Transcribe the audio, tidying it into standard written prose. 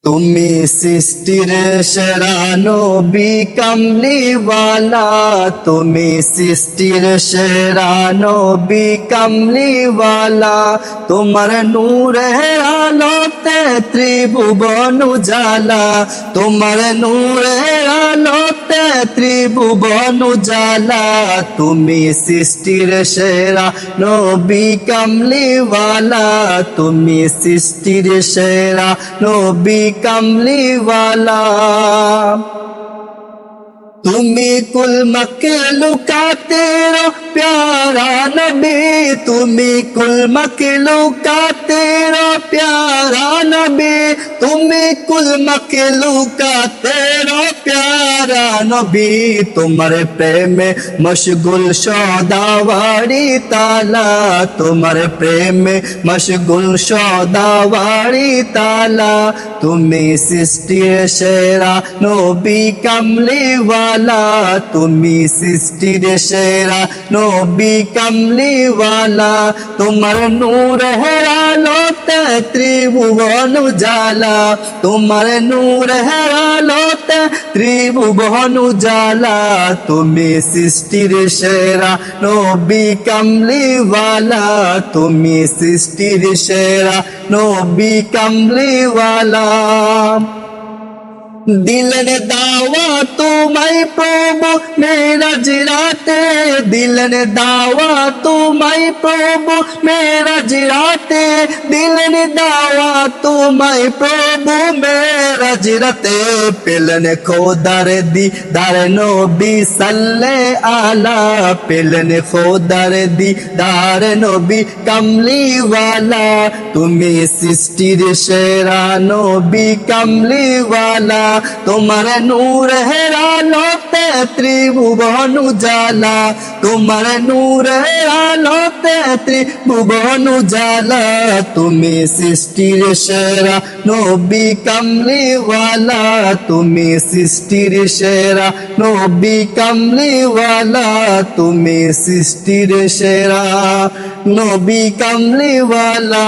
তুমি সৃষ্টির সেরা নবী কামলিওয়ালা, তুমি সৃষ্টির সেরা নবী কামলিওয়ালা। তোমার নূরের আলোতে ত্রিভুবন উজালা, তোমার নূরের আলোতে ত্রিভুবন উজালা। তুমি সৃষ্টির সেরা নবী কামলিওয়ালা, তুমি সৃষ্টির সেরা নবী कमलीवाला। तुम्ही कुल मखलूक का तेरा प्यारा नबी, तुम्ही कुल मखलूक का तेरा प्यारा नबी, तुम्ही कुल मखलूक का तेरा प्यारा नबी। तुम्हारे प्रेम मशगुल सौदावारी ताला, तुम्हारे प्रेम मशगुल सौदावारी ताला। तुम्ही सृष्टिर सेरा नबी कमलीवाला, তুমি সৃষ্টির সেরা নবী কামলিওয়ালা। তোমার নূরের আলোতে ত্রিভুবন উজালা, তোমার নূরের আলোতে ত্রিভুবন উজালা। তুমি সৃষ্টির সেরা নবী কামলিওয়ালা, তুমি সৃষ্টির সেরা নবী কামলিওয়ালা। দিলেন দাওয়া তোমায় প্রভু মেরাজ রাতে, দিলেন দাওয়া তোমায় প্রভু মেরাজ রাতে, দিলেন দাওয়া তোমায় প্রভু মেরাজ রাতে। পেলেন খোদার দিদার নবী সাল্লে আলা, পেলেন খোদার দিদার নবী কামলিওয়ালা। তুমি সৃষ্টির সেরা নবী কামলিওয়ালা, তোমার নূরের আলোতে ত্রিভুবন উজালা, তোমার নূরের আলোতে ত্রিভুবন উজালা। তুমি সৃষ্টির সেরা নবী কামলিওয়ালা, তুমি সৃষ্টির সেরা নবী কামলিওয়ালা, তুমি সৃষ্টির সেরা নবী কামলিওয়ালা।